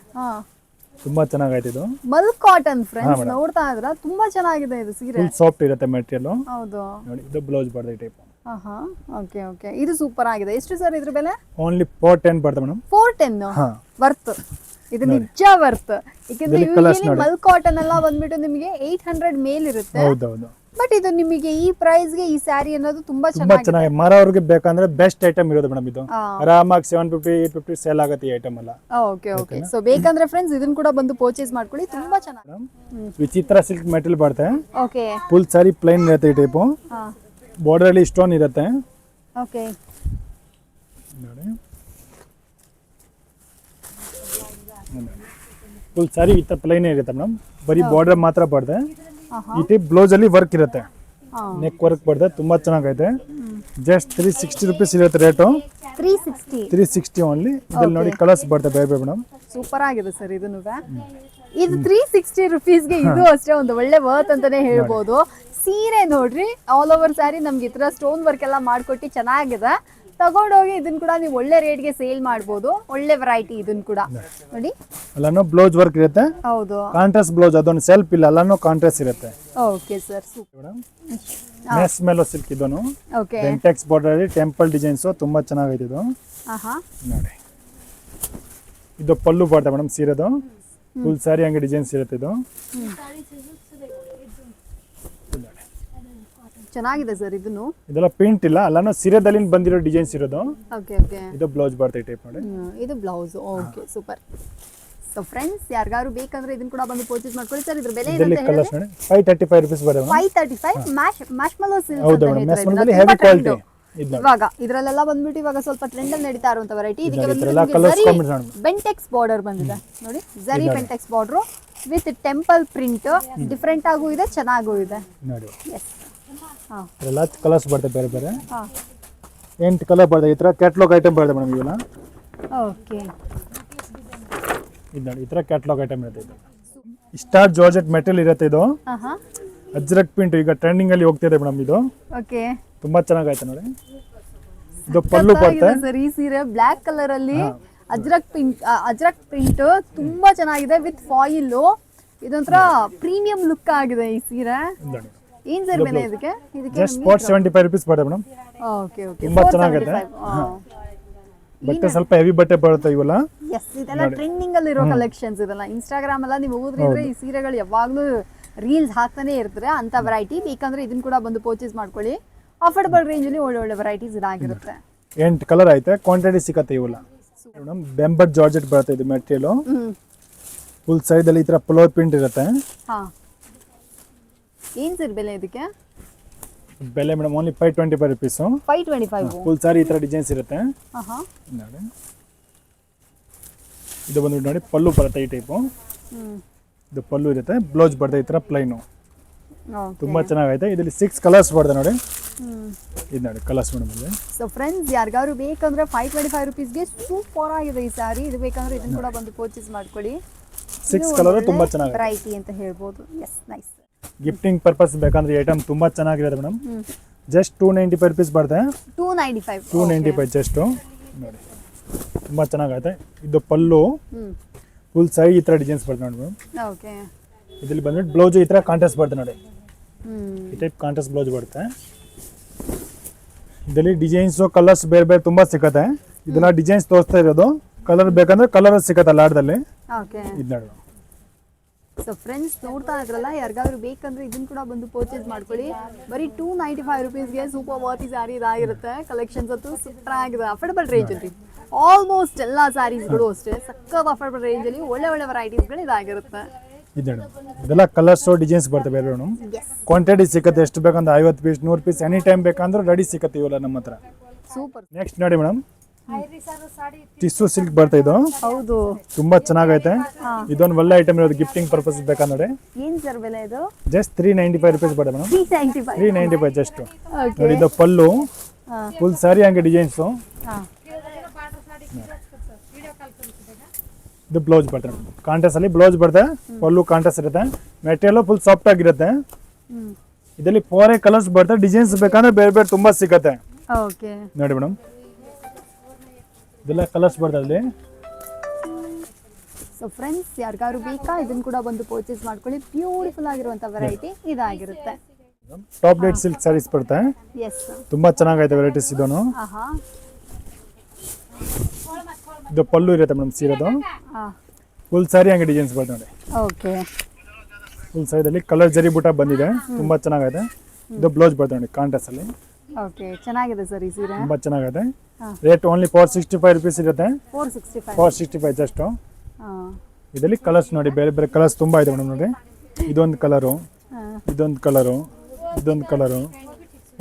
ತುಂಬಾ ಚೆನ್ನಾಗೈತೆ ಇದು. ಮಲ್ ಕಾಟನ್ ಫ್ರೆಂಡ್ಸ್ ನೋಡ್ತಾ ಇದ್ರ ತುಂಬಾ ಚೆನ್ನಾಗಿದೆ ಇದು ಸೀರೆ. ಫುಲ್ ಸಾಫ್ಟ್ ಇರುತ್ತೆ ಮೆಟೀರಿಯಲ್. ಹೌದು ನೋಡಿ, ಇದು ಬ್ಲೌಸ್ ಬರ್ತದೆ ಈ ಟೈಪ್. Okay, okay. ಇದು ಸೂಪರ್ ಆಗಿದೆ. ಎಷ್ಟು ಸರ್ ಇದ್ರ ಬೆಲೆ? ಓನ್ಲಿ 410 ಬರ್ತದೆ ಮೇಡಮ್. 410 ವರ್ತ್. ಇದು ನಿಜ ವರ್ತ್. ಯಾಕಂದ್ರೆ ಮಲ್ ಕಾಟನ್ ಎಲ್ಲ ಬಂದ್ಬಿಟ್ಟು ನಿಮಗೆ 800 ಮೇಲ್ ಇರುತ್ತೆ. ಹೌದೌದು. ಬಟ್ ಇದು ನಿಮಗೆ ಈ ಪ್ರೈಸ್ ಗೆ ಈ ಸ್ಯಾರಿ ಅನ್ನೋದು ತುಂಬಾ ತುಂಬಾ ಚೆನ್ನಾಗಿ ಮಾರೋರ್ಗೆ ಬೇಕಂದ್ರೆ ಬೆಸ್ಟ್ ಐಟಮ್ ಇರೋದು ಮೇಡಮ್ ಇದು. ಆರಾಮಾಗಿ 750 850 ಸೇಲ್ ಆಗುತ್ತೆ ಈ ಐಟಮ್ ಎಲ್ಲ. Okay, okay. ಸೊ ಬೇಕಂದ್ರೆ ಫ್ರೆಂಡ್ಸ್ ಇದನ್ನ ಕೂಡ ಬಂದು ಪರ್ಚೇಸ್ ಮಾಡ್ಕೊಳ್ಳಿ. ತುಂಬಾ ಚೆನ್ನಾಗಿ. ವಿಚಿತ್ರ ಸಿಲ್ಕ್ ಮೆಟೀರಿಯಲ್ ಬರುತ್ತೆ. ಓಕೆ. ಫುಲ್ ಸಾರಿ ಪ್ಲೈನ್ ಇರುತ್ತೆ ಈ ಟೈಪ್. ಬಾರ್ಡರ್ ಅಲ್ಲಿ ಸ್ಟೋನ್ ಇರುತ್ತೆ. ಓಕೆ ನೋಡಿ ಫುಲ್ ಸಾರಿ ಈ ಥರ ಪ್ಲೈನ್ ಇರುತ್ತೆ ಮೇಡಮ್, ಬರೀ ಬಾರ್ಡರ್ ಮಾತ್ರ ಬರ್ತದೆ. ಈ ಟೈಪ್ ಬ್ಲೌಸ್ ಅಲ್ಲಿ ವರ್ಕ್ ಇರುತ್ತೆ, ನೆಕ್ ವರ್ಕ್ ಬರ್ತದೆ, ತುಂಬಾ ಚೆನ್ನಾಗೈತೆ. ಜಸ್ಟ್ 360 rupees ಇರುತ್ತೆ ರೇಟು, 360 ಓನ್ಲಿ. ಇದ್ರಲ್ಲಿ ನೋಡಿ ಕಲರ್ಸ್ ಬರ್ತದೆ ಬೇರೆ ಬೇರೆ ಮೇಡಮ್. ಸೂಪರ್ ಆಗಿದೆ ಸರ್ ಇದನ್ನು. ಇದು 360 ರುಪೀಸ್ಗೆ ಇದು ಅಷ್ಟೇ ಒಂದು ಒಳ್ಳೆ ವರ್ತ್ ಅಂತಾನೆ ಹೇಳ್ಬೋದು. ಸೀರೆ ನೋಡ್ರಿ ಆಲ್ ಓವರ್ ಸ್ಯಾರಿ ನಮ್ಗೆ ಈ ತರ ಸ್ಟೋನ್ ವರ್ಕ್ ಎಲ್ಲ ಮಾಡ್ಕೊಟ್ಟು ಚೆನ್ನಾಗಿದೆ. ತಗೊಂಡೋಗಿ ಇದನ್ನ ಕೂಡ ನೀವು ಒಳ್ಳೆ ರೇಟ್ಗೆ ಸೇಲ್ ಮಾಡ್ಬೋದು. ಒಳ್ಳೆ ವೆರೈಟಿ ಇದನ್ನ ಕೂಡ ನೋಡಿ. ಎಲ್ಲಾನು ಬ್ಲೌಸ್ ವರ್ಕ್ ಇರುತ್ತೆ, ಹೌದು ಕಾಂಟ್ರಾಸ್ಟ್ ಬ್ಲೌಸ್, ಅದೊಂದು ಸೆಲ್ಫ್ ಇಲ್ಲ, ಎಲ್ಲಾನು ಕಾಂಟ್ರಾಸ್ಟ್ ಇರುತ್ತೆ. Okay sir super. ಮೆಸ್ ಮೆಲೋ ಸಿಲ್ಕ್ ಇದನ್ನು ಓಕೆ ಬೆಂಟೆಕ್ಸ್ ಬಾರ್ಡರ್ ಅಲ್ಲಿ ಟೆಂಪಲ್ ಡಿಸೈನ್ಸ್ ತುಂಬಾ ಚೆನ್ನಾಗೈತೆ ಇದು. ಆಹಾ ನೋಡಿ ಇದು ಪಲ್ಲು ಬರ್ತದೆ ಮೇಡಮ್ ಸೀರೆದು, ಫುಲ್ ಸಾರಿ ಹಂಗೆ ಡಿಸೈನ್ಸ್ ಇರುತ್ತೆ ಇದು. ಚೆನ್ನಾಗಿದೆ ಸರ್ ಇದನ್ನು. ಇದೆಲ್ಲ ಪ್ರಿಂಟ್ ಇಲ್ಲ, ಎಲ್ಲಾನು ಸೀರೆದಲ್ಲಿ ಬಂದಿರೋ ಡಿಸೈನ್ಸ್ ಇರೋದು. ಓಕೆ ಓಕೆ ಇದು ಬ್ಲೌಸ್ ಬರ್ತದೆ ಟೈಪ್ ನೋಡಿ. ಇದು blouse. Okay super. So friends ಯಾರಿಗಾರು ಬೇಕಂದ್ರೆ ಇದನ್ನ ಕೂಡ ಬಂದು ಪರ್ಚೇಸ್ ಮಾಡ್ಕೊಳ್ಳಿ ಸರ್. ಇದ್ರ ಬೆಲೆ ಇದರಲ್ಲಿ ಏನಂತ ಕಲರ್ಸ್ ನೋಡಿ 535 ರೂಪೀಸ್ ಬರುತ್ತೆ ಮೇಡಮ್. 535 ಮ್ಯಾಶ್ಮಲೋ ಸಿಲ್ಕ್ ಹೌದು ಮೇಡಮ್, ಮೆಸ್ ಮೆಲೋದಲ್ಲಿ ಹೆವಿ ಕ್ವಾಲಿಟಿ ಇದು. ಇವಾಗ ಇದ್ರಲ್ಲೆಲ್ಲ ಬಂದ್ಬಿಟ್ಟು ಇವಾಗ ಸ್ವಲ್ಪ ಟ್ರೆಂಡ್ ಅಲ್ಲಿ ನಡೀತಾ ಇರುವಂತ ವೆರೈಟಿ. ಇದಕ್ಕೆ ಇದೆಲ್ಲ ಕಲರ್ಸ್ ಕಾಂಬಿನೇಷನ್ ಬೆಂಟೆಕ್ಸ್ ಬಾರ್ಡರ್ ಬಂದಿದೆ ನೋಡಿ. ಜರಿ Bentex border with temple print, different ಆಗೂ ಇದೆ, ಚೆನ್ನಾಗೂ ಇದೆ ನೋಡಿ. ಎಸ್ ಹಾ ಇದೆಲ್ಲ ಕಲರ್ಸ್ ಬರ್ತದೆ ಬೇರೆ ಬೇರೆ, ಹಾ 8 ಕಲರ್ ಬರ್ತದೆ. ಈ ತರ ಕ್ಯಾಟಲಾಗ್ ಐಟಮ್ ಬರ್ತದೆ ಮೇಡಮ್ ಇವೆಲ್ಲ. ಓಕೆ ಇದು ನೋಡಿ ಈ ತರ ಕ್ಯಾಟಲಾಗ್ ಐಟಮ್ ಇರುತ್ತೆ. ಇದು ಸ್ಟಾರ್ ಜಾರ್ಜೆಟ್ ಮೆಟೀರಿಯಲ್ ಇರುತ್ತೆ. ಇದು ಆಹಾ ಅಜ್ರಕ್ ಪ್ರಿಂಟ್ ಈಗ ಟ್ರೆಂಡಿಂಗ್ ಅಲ್ಲಿ ಹೋಗ್ತಿದೆ ಮೇಡಮ್. ಇದು ಓಕೆ ತುಂಬಾ ಚೆನ್ನಾಗೈತೆ ನೋಡಿ. ಇದು ಪಲ್ಲು ಬರುತ್ತೆ ಸರ್. ಈ ಸೀರೆ ಬ್ಲಾಕ್ ಕಲರ್ ಅಲ್ಲಿ ಅಜ್ರಕ್ ಪ್ರಿಂಟ್ ತುಂಬಾ ಚೆನ್ನಾಗಿದೆ ವಿತ್ ಫಾಯಿಲ್. ಇದೊಂಥರ ಪ್ರೀಮಿಯಂ ಲುಕ್ ಆಗಿದೆ ಈ ಸೀರೆ. ನೋಡಿ ಏನ್ ಸರ್ ಬೆಲೆ ಇದಕ್ಕೆ? ಜಸ್ಟ್ 475 ರೂಪೀಸ್ ಬರುತ್ತೆ ಮೇಡಮ್. ಓಕೆ ಓಕೆ ತುಂಬಾ ಚೆನ್ನಾಗಿದೆ. ಬಟ್ಟೆ ಸ್ವಲ್ಪ ಹೆವಿ ಬಟ್ಟೆ ಬರುತ್ತೆ ಇವೆಲ್ಲ. ಎಸ್ ಇದೆಲ್ಲ ಟ್ರೆಂಡಿಂಗ್ ಅಲ್ಲಿ ಇರೋ ಕಲೆಕ್ಷನ್ಸ್. ಇದೆಲ್ಲ ಇನ್ಸ್ಟಾಗ್ರಾಮ್ ಎಲ್ಲ ನೀವು ಹೋದ್ರಿದ್ರೆ ಈ ಸೀರೆಗಳು ಯಾವಾಗ್ಲೂ ರೀಲ್ಸ್ ಹಾಕ್ತಾನೆ ಇರ್ತಾರೆ ಅಂತ ವೆರೈಟಿ. ಬೇಕಂದ್ರೆ ಇದನ್ನ ಕೂಡ ಬಂದು ಪರ್ಚೇಸ್ ಮಾಡ್ಕೊಳ್ಳಿ. ಅಫೋರ್ಡಬಲ್ ರೇಂಜ್ ಅಲ್ಲಿ ಒಳ್ಳೆ ಒಳ್ಳೆ ವೆರೈಟೀಸ್ ಇದಾಗಿರುತ್ತೆ. 8 ಕಲರ್ ಐತೆ, ಕ್ವಾಂಟಿಟಿ ಸಿಗುತ್ತೆ ಇವೆಲ್ಲ ಮೇಡಮ್. ಬೆಂಬಟ್ ಜಾರ್ಜೆಟ್ ಬರುತ್ತೆ ಇದು ಮೆಟೀರಿಯಲ್. ಫುಲ್ ಸೈಡ್ ಅಲ್ಲಿ ಈ ತರ ಪಲೋ ಪ್ರಿಂಟ್ ಇರುತ್ತೆ. ಹಾ ಏನ್ ಸರ್ ಬೆಲೆ ಇದಕ್ಕೆ? ಬೆಲೆ ಮೇಡಮ್ ಓನ್ಲಿ 525 ರೂಪೀಸ್. 525. ಫುಲ್ ಸಾರಿ ಈ ತರ ಡಿಸೈನ್ಸ್ ಇರುತ್ತೆ ಆಹಾ ನೋಡಿ. ಇದು ಬಂದ್ಬಿಟ್ಟು ನೋಡಿ ಪಲ್ಲು ಬರುತ್ತೆ ಈ ಟೈಪು. ಇದು ಪಲ್ಲು ಇರುತ್ತೆ, ಬ್ಲೌಸ್ ಬರ್ತದೆ ಈ ತರ ಪ್ಲೈನು. ತುಂಬಾ ಚೆನ್ನಾಗೈತೆ. ಇದರಲ್ಲಿ 6 ಕಲರ್ಸ್ ಬರ್ತದೆ ನೋಡಿ. ಇದು ನೋಡಿ ಕಲರ್ಸ್ ಮೇಡಮ್ ಇಲ್ಲಿ. ಸೊ ಫ್ರೆಂಡ್ಸ್ ಯಾರಿಗಾರು ಬೇಕಂದ್ರೆ 525 ರೂಪೀಸ್ಗೆ ಸೂಪರ್ ಆಗಿದೆ ಈ ಸಾರಿ. ಇದು ಬೇಕಂದ್ರೆ ಇದನ್ನ ಕೂಡ ಬಂದು ಪರ್ಚೇಸ್ ಮಾಡ್ಕೊಳ್ಳಿ. 6 ಕಲರ್ ತುಂಬಾ ಚೆನ್ನಾಗಿದೆ, ವೆರೈಟಿ ಅಂತ ಹೇಳ್ಬೋದು. S nice. ಗಿಫ್ಟಿಂಗ್ ಪರ್ಪಸ್ ಬೇಕಂದ್ರೆ ಐಟಮ್ ತುಂಬಾ ಚೆನ್ನಾಗಿದೆ ಮೇಡಮ್. ಜಸ್ಟ್ 295 ರೂಪೀಸ್ ಬರುತ್ತೆ. 295 ಜಸ್ಟ್ ನೋಡಿ. ತುಂಬಾ ಚೆನ್ನಾಗೈತೆ. ಇದು ಪಲ್ಲು ಫುಲ್ ಸಾರಿ ಈ ತರ ಡಿಸೈನ್ಸ್ ಬರ್ತದೆ ನೋಡಿ ಮೇಡಮ್. ಓಕೆ ಇದರಲ್ಲಿ ಬಂದ್ಬಿಟ್ಟು ಬ್ಲೌಸ್ ಈ ತರ ಕಾಂಟ್ರಾಸ್ಟ್ ಬರ್ತದೆ ನೋಡಿ. ಈ ಟೈಪ್ ಕಾಂಟ್ರಾಸ್ಟ್ ಬ್ಲೌಸ್ ಬರುತ್ತೆ. ಇದರಲ್ಲಿ ಡಿಸೈನ್ಸ್ ಕಲರ್ಸ್ ಬೇರೆ ಬೇರೆ ತುಂಬಾ ಸಿಗುತ್ತೆ. ಇದೆಲ್ಲ ಡಿಸೈನ್ಸ್ ತೋರಿಸ್ತಾ ಇರೋದು. ಕಲರ್ ಬೇಕಂದ್ರೆ ಕಲರ್ ಸಿಗುತ್ತೆ ಲಾಡ್ದಲ್ಲಿ. ಓಕೆ ಇದು ನೋಡಿ. ಸೊ ಫ್ರೆಂಡ್ಸ್ ನೋಡ್ತಾ ಇದ್ರಲ್ಲ, ಯಾರಿಗಾದ್ರು ಬೇಕಂದ್ರೆ ಇದನ್ನ ಕೂಡ ಬಂದು ಪರ್ಚೇಸ್ ಮಾಡ್ಕೊಳ್ಳಿ. ಬರೀ 295 ರೂಪೀಸ್ಗೆ ಸೂಪರ್ ವರ್ತಿ ಸ್ಯಾರಿ ಇದಾಗಿರುತ್ತೆ. ಕಲೆಕ್ಷನ್ಸ್ ಅಂತೂ ಸೂಪರ್ ಆಗಿದೆ, ಅಫೋರ್ಡಬಲ್ ರೇಂಜ್ ಅಲ್ಲಿ. ಆಲ್ಮೋಸ್ಟ್ ಎಲ್ಲ ಸ್ಯಾರೀಸ್ಗಳು ಅಷ್ಟೇ ಸಕ್ಕತ್ ಅಫೋರ್ಡಬಲ್ ರೇಂಜ್ ಅಲ್ಲಿ ಒಳ್ಳೆ ಒಳ್ಳೆ ವೆರೈಟೀಸ್ಗಳು ಇದಾಗಿರುತ್ತೆ. ಇದೆಲ್ಲ ಕಲರ್ಸ್ ಡಿಸೈನ್ಸ್ ಬರ್ತವೆ ಬೇರೆ. ಕ್ವಾಂಟಿಟಿ ಸಿಗುತ್ತೆ, ಎಷ್ಟು ಬೇಕಂದ್ರೆ 50 ಪೀಸ್ 100 ಪೀಸ್ ಎನಿ ಟೈಮ್ ಬೇಕಂದ್ರೆ ರೆಡಿ ಸಿಗುತ್ತೆ ಇವೆಲ್ಲ ನಮ್ಮ ಹತ್ರ. ಸೂಪರ್. ನೆಕ್ಸ್ಟ್ ನೋಡಿ ಮೇಡಮ್, ಟಿಶ್ಯೂ ಸಿಲ್ಕ್ ಬರ್ತಾ ಇದು. ಹೌದು ತುಂಬಾ ಚೆನ್ನಾಗೈತೆ. ಇದೊಂದು ಒಳ್ಳೆ ಐಟಮ್ ಇರೋದು ಗಿಫ್ಟಿಂಗ್ ಪರ್ಪಸ್ ಬೇಕಂದ್ರೆ. ಏನ್ ಸರ್ ಬೆಲೆ ಇದು? ಜಸ್ಟ್ 395 ರೂಪೀಸ್ ಬರುತ್ತೆ ಮೇಡಮ್. 395 ಜಸ್ಟ್ ನೋಡಿ. ಇದು ಪಲ್ಲು ಫುಲ್ ಸಾರಿ ಹಂಗೆ ಡಿಸೈನ್ಸ್. ಇದು ಬ್ಲೌಸ್ ಬರ್ತದೆ, ಕಾಂಟ್ರಾಸ್ಟ್ ಅಲ್ಲಿ ಬ್ಲೌಸ್ ಬರ್ತದೆ. ಪಲ್ಲು ಕಾಂಟ್ರಾಸ್ಟ್ ಇರುತ್ತೆ, ಮೆಟೀರಿಯಲ್ ಫುಲ್ ಸಾಫ್ಟ್ ಆಗಿರುತ್ತೆ. ಇದರಲ್ಲಿ 4 ಕಲರ್ಸ್ ಬರ್ತದೆ. ಡಿಸೈನ್ಸ್ ಬೇಕಂದ್ರೆ ಬೇರೆ ಬೇರೆ ತುಂಬಾ ಸಿಗುತ್ತೆ ನೋಡಿ ಮೇಡಮ್. ಇದೆಲ್ಲ ಕಲರ್ಸ್ ಬರ್ತದೆ ಅಲ್ಲಿ. ಸೊ ಫ್ರೆಂಡ್ಸ್ ಯಾರಿಗಾರು ಬೇಕಾ ಇದನ್ನ ಕೂಡ ಬಂದು ಪರ್ಚೇಸ್ ಮಾಡ್ಕೊಳ್ಳಿ. ಬ್ಯೂಟಿಫುಲ್ ಆಗಿರುವಂತ ವೆರೈಟಿ ಇದಾಗಿರುತ್ತೆ. ಟಾಪ್ ರೇಟ್ ಸಿಲ್ಕ್ ಸ್ಯಾರೀಸ್ ಬರುತ್ತೆ. ಎಸ್ ತುಂಬಾ ಚೆನ್ನಾಗೈತೆ ವೆರೈಟೀಸ್ ಇದನ್ನು. ಆಹಾ ಇದು ಪಲ್ಲು ಇರುತ್ತೆ ಮೇಡಮ್ ಸೀರೆದು. ಫುಲ್ ಸಾರಿ ಹಂಗೆ ಡಿಸೈನ್ಸ್ ಬರ್ತದೆ ನೋಡಿ. ಓಕೆ ಫುಲ್ ಸೈಡ್ ಅಲ್ಲಿ ಕಲರ್ ಜರಿ ಬೂಟ ಬಂದಿದೆ, ತುಂಬಾ ಚೆನ್ನಾಗೈತೆ. ಇದು ಬ್ಲೌಸ್ ಬರ್ತದೆ ನೋಡಿ ಕಾಂಟ್ರಾಸ್ಟ್ ಅಲ್ಲಿ. ಓಕೆ ಚೆನ್ನಾಗಿದೆ ಸರ್ ಈ ಸೀರೆ. ತುಂಬಾ ಚೆನ್ನಾಗೈತೆ. ರೇಟ್ ಓನ್ಲಿ 465 ರೂಪೀಸ್ ಇರುತ್ತೆ. 465 ಜಸ್ಟ್. ಇದರಲ್ಲಿ ಕಲರ್ಸ್ ನೋಡಿ, ಬೇರೆ ಬೇರೆ ಕಲರ್ಸ್ ತುಂಬಾ ಇದೆ ಮೇಡಮ್ ನೋಡಿ. ಇದೊಂದು ಕಲರು, ಇದೊಂದು ಕಲರು, ಇದೊಂದು ಕಲರು,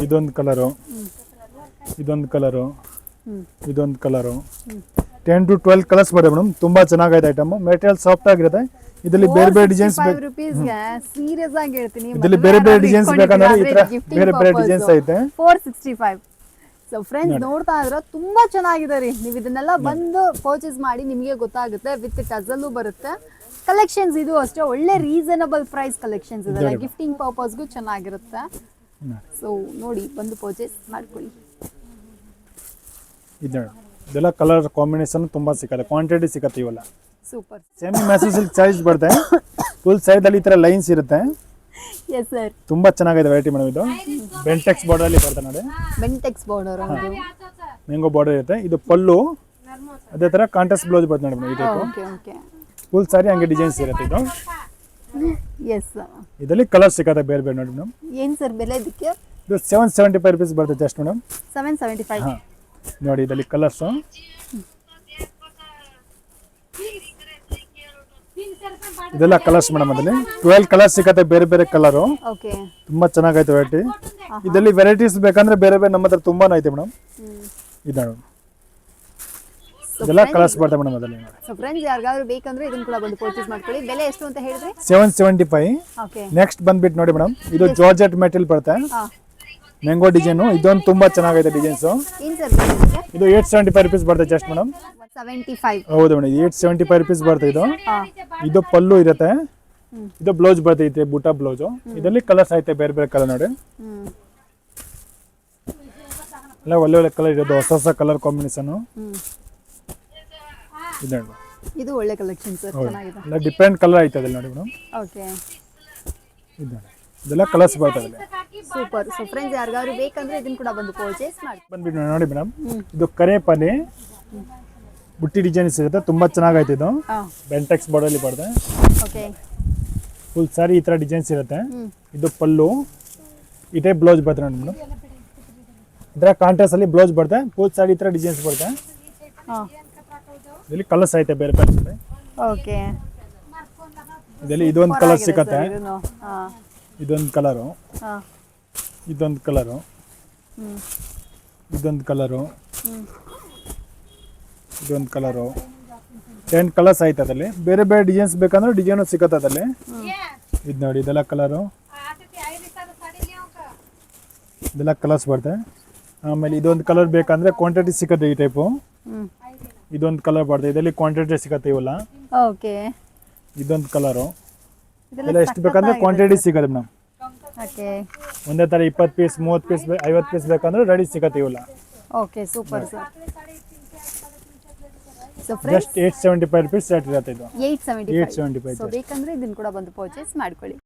ಇದೊಂದು ಕಲರು, ಇದೊಂದು ಕಲರು, ಹ್ಮ್ ಇದೊಂದು ಕಲರು, 10 to 12 ಕಲರ್ಸ್ ಬರುತ್ತೆ ಮೇಡಮ್. ತುಂಬಾ ಚೆನ್ನಾಗಿದೆ ಐಟಮ್, ಮೆಟೀರಿಯಲ್ ಸಾಫ್ಟ್ ಆಗಿರುತ್ತೆ. ಇದರಲ್ಲಿ ಬೇರೆ ಬೇರೆ ಡಿಸೈನ್ಸ್ ರುಪೀಸ್ಗೆ ಸೀರಿಯಸ್ ಆಗಿ ಹೇಳ್ತೀನಿ, ಇದರಲ್ಲಿ ಬೇರೆ ಬೇರೆ ಡಿಸೈನ್ಸ್ ಬೇಕಂದ್ರೆ ಈ ತರ ಬೇರೆ ಬೇರೆ ಡಿಸೈನ್ಸ್ ಐತೆ. 465. ಸೊ ಫ್ರೆಂಡ್ಸ್ ನೋಡ್ತಾ ಇದ್ರೆ ತುಂಬಾ ಚೆನ್ನಾಗಿದೆ ರೀ. ನೀವು ಇದನ್ನೆಲ್ಲ ಬಂದು ಪರ್ಚೇಸ್ ಮಾಡಿ ನಿಮಗೆ ಗೊತ್ತಾಗುತ್ತೆ. ವಿತ್ ಟಜಲ್ಲು ಬರುತ್ತೆ. ಕಲೆಕ್ಷನ್ಸ್ ಇದು ಅಷ್ಟೇ ಒಳ್ಳೆ ರೀಸನಬಲ್ ಪ್ರೈಸ್ ಕಲೆಕ್ಷನ್ಸ್ ಇದೆಲ್ಲ, ಗಿಫ್ಟಿಂಗ್ ಪರ್ಪಸ್ಗೂ ಚೆನ್ನಾಗಿರುತ್ತೆ. ಸೊ ನೋಡಿ ಬಂದು ಪರ್ಚೇಸ್ ಮಾಡ್ಕೊಳ್ಳಿ. ಇದೆಲ್ಲ ಕಲರ್ ಕಾಂಬಿನೇಷನ್ ತುಂಬಾ ಸಿಗುತ್ತೆ, ಕ್ವಾಂಟಿಟಿ ಸಿಗುತ್ತೆ ಇವೆಲ್ಲ. ಸೂಪರ್. ಸೆಮಿ ಮ್ಯಾಸಿ ಸಿಲ್ಕ್ ಸೈಜ್ ಬರುತ್ತೆ, ಫುಲ್ ಸೈಡ್ ಅಲ್ಲಿ ಈ ತರ ಲೈನ್ಸ್ ಇರುತ್ತೆ. Yes sir. ತುಂಬಾ ಚೆನ್ನಾಗಿದೆ ವೆರೈಟಿ ಮೇಡಮ್. ಇದು ಬೆಂಟೆಕ್ಸ್ ಬಾರ್ಡರ್ ಅಲ್ಲಿ ಬರುತ್ತೆ ನೋಡಿ, ಬೆಂಟೆಕ್ಸ್ ಬಾರ್ಡರ್, ಮ್ಯಾಂಗೋ ಬಾರ್ಡರ್ ಇರುತ್ತೆ. ಇದು ಪಲ್ಲು, ಅದೇ ತರ ಕಾಂಟ್ರಾಸ್ಟ್ ಬ್ಲೌಸ್ ಬರುತ್ತೆ ನೋಡಿ ಮೇಡಮ್. ಈ ಟೈಪ್ ಓಕೆ ಓಕೆ. ಫುಲ್ ಸಾರಿ ಹಂಗೆ ಡಿಸೈನ್ಸ್ ಇರುತ್ತೆ. ಇದು ಎಸ್. ಇದರಲ್ಲಿ ಕಲರ್ ಸಿಗುತ್ತೆ ಬೇರೆ ಬೇರೆ ನೋಡಿ ಮೇಡಮ್. ಏನು ಸರ್ ಬೆಲೆ ಇದಕ್ಕೆ? ಇದು 775 rupees ಬರುತ್ತೆ ಜಸ್ಟ್ ಮೇಡಮ್. 775. ಹಾಂ ನೋಡಿ, ಇದರಲ್ಲಿ ಕಲರ್ಸು ಇದೆಲ್ಲ ಕಲರ್ಸ್ ಮೇಡಮ್. ಅದರಲ್ಲಿ 12 ಕಲರ್ಸ್ ಸಿಗುತ್ತೆ, ಬೇರೆ ಬೇರೆ ಕಲರು. ಓಕೆ. ತುಂಬಾ ಚೆನ್ನಾಗೈತೆ ವೆರೈಟಿ. ಇದರಲ್ಲಿ ವೆರೈಟೀಸ್ ಬೇಕಂದ್ರೆ ಬೇರೆ ಬೇರೆ ನಮ್ಮ ಹತ್ರ ತುಂಬಾನೇ ಐತೆ ಮೇಡಮ್. ಇದು ಇದೆಲ್ಲ ಕಲರ್ಸ್ ಬರ್ತದೆ ಮೇಡಮ್ ಅದರಲ್ಲಿ. ಸೊ ಫ್ರೆಂಡ್ಸ್ ಯಾರಿಗಾದ್ರೂ ಬೇಕಂದ್ರೆ ಇದನ್ನ ಕೂಡ ಬಂದು ಪರ್ಚೇಸ್ ಮಾಡ್ಕೊಳ್ಳಿ. ಬೆಲೆ ಎಷ್ಟು ಅಂತ ಹೇಳಿದ್ರಿ? 775. ಓಕೆ. ನೆಕ್ಸ್ಟ್ ಬಂದ್ಬಿಟ್ಟು ನೋಡಿ ಮೇಡಮ್, ಇದು ಜಾರ್ಜೆಟ್ ಮೆಟೀರಿಯಲ್ ಬರುತ್ತೆ, ಮ್ಯಾಂಗೋ ಡಿಸೈನು. ಇದೊಂದು ತುಂಬಾ ಚೆನ್ನಾಗೈತೆ ಡಿಸೈನ್ಸ್. ಏನು ಸರ್ ಬೆಲೆ ಇದಕ್ಕೆ? ಇದು 875 rupees ಬರುತ್ತೆ ಜಸ್ಟ್ ಮೇಡಮ್. 75. ಹೌದು ಮೇಡಮ್, 875 rupees ಬರುತ್ತೆ ಇದು. ಇದು ಪಲ್ಲು ಇರುತ್ತೆ, ಇದು ಬ್ಲೌಸ್ ಬರುತ್ತೆ, ಇದೆ ಬುಟ್ಟ ಬ್ಲೌಸು. ಇದರಲ್ಲಿ ಕಲರ್ಸ್ ಐತೆ ಬೇರೆ ಬೇರೆ ಕಲರ್ ನೋಡಿ, ಎಲ್ಲ ಒಳ್ಳೆ ಒಳ್ಳೆ ಕಲರ್ ಇರೋದು, ಹೊಸ ಹೊಸ ಕಲರ್ ಕಾಂಬಿನೇಷನ್. ಇದು ಒಳ್ಳೆ ಕಲೆಕ್ಷನ್ ಸರ್, ಚೆನ್ನಾಗಿದೆ. ಎಲ್ಲ ಡಿಫ್ರೆಂಟ್ ಕಲರ್ ಐತೆ ಅದ್ರಲ್ಲಿ ನೋಡಿ ಮೇಡಮ್. ಓಕೆ. ಇದೆಲ್ಲ ಕಲರ್ಸ್ ಬರ್ತದೆ. ಸೂಪರ್. ಸೊ ಫ್ರೆಂಡ್ಸ್ ಯಾರಿಗಾದ್ರೂ ಬೇಕಂದ್ರೆ ಇದನ್ನ ಕೂಡ ಬಂದು ಪರ್ಚೇಸ್ ಮಾಡಿ. ಬಂದ್ಬಿಟ್ಟು ನೋಡಿ ಮೇಡಮ್, ಇದು ಕರೆ ಪನಿ ಬುಟ್ಟಿ ಡಿಸೈನ್ಸ್ ಇರುತ್ತೆ, ತುಂಬಾ ಚೆನ್ನಾಗೈತೆ. ಇದು ಬೆಂಟೆಕ್ಸ್ ಬಾರ್ಡರ್ ಅಲ್ಲಿ ಬರುತ್ತೆ. ಓಕೆ. ಫುಲ್ ಸಾರಿ ಈ ತರ ಡಿಸೈನ್ಸ್ ಇರುತ್ತೆ. ಇದು ಪಲ್ಲು, ಈ ಟೈಪ್ ಬ್ಲೌಸ್ ಬರುತ್ತೆ ನೋಡಿ ಮೇಡಮ್. ಇದರ ಕಾಂಟ್ರಾಸ್ಟ್ ಅಲ್ಲಿ ಬ್ಲೌಸ್ ಬರುತ್ತೆ, ಫುಲ್ ಸಾರಿ ಈ ತರ ಡಿಸೈನ್ಸ್ ಬರುತ್ತೆ. ಇದರಲ್ಲಿ ಕಲರ್ಸ್ ಐತೆ ಬೇರೆ ಬೇರೆ. ಓಕೆ. ಇದರಲ್ಲಿ ಇದೊಂದು ಕಲರ್ ಸಿಗುತ್ತೆ, ಇದೊಂದು ಕಲರು, ಇದೊಂದು ಕಲರು, ಇದೊಂದು ಕಲರು, ಇದೊಂದು ಕಲರು. 10 ಕಲರ್ಸ್ ಐತೆ ಅದರಲ್ಲಿ. ಬೇರೆ ಬೇರೆ ಡಿಸೈನ್ಸ್ ಬೇಕಂದ್ರೆ ಡಿಸೈನು ಸಿಗುತ್ತೆ ಅದರಲ್ಲಿ. ಇದು ನೋಡಿ, ಇದೆಲ್ಲ ಕಲರು, ಇದೆಲ್ಲ ಕಲರ್ಸ್ ಬರುತ್ತೆ. ಆಮೇಲೆ ಇದೊಂದು ಕಲರ್ ಬೇಕಂದ್ರೆ ಕ್ವಾಂಟಿಟಿ ಸಿಗುತ್ತೆ ಈ ಟೈಪು. ಇದೊಂದು ಕಲರ್ ಬರ್ತದೆ, ಇದರಲ್ಲಿ ಕ್ವಾಂಟಿಟಿ ಸಿಗುತ್ತೆ ಇವೆಲ್ಲ. ಓಕೆ. ಇದೊಂದು ಕಲರು, ಇದೆಲ್ಲ ಎಷ್ಟು ಬೇಕಂದ್ರೆ ಕ್ವಾಂಟಿಟಿ ಸಿಗುತ್ತೆ ಮೇಡಮ್. ಓಕೆ. ಒಂದೇ ಥರ 20 ಪೀಸ್ 30 ಪೀಸ್ 50 ಪೀಸ್ ಬೇಕಂದ್ರೆ ರೆಡಿ ಸಿಗುತ್ತೆ ಇವೆಲ್ಲ. Okay super sir. So just 875 rupees rate ಇರುತ್ತೆ ಇದು. 875. 875 ಸೊ ಬೇಕಂದ್ರೆ ಇದನ್ನ ಕೂಡ ಬಂದು ಪರ್ಚೇಸ್ ಮಾಡ್ಕೊಳ್ಳಿ.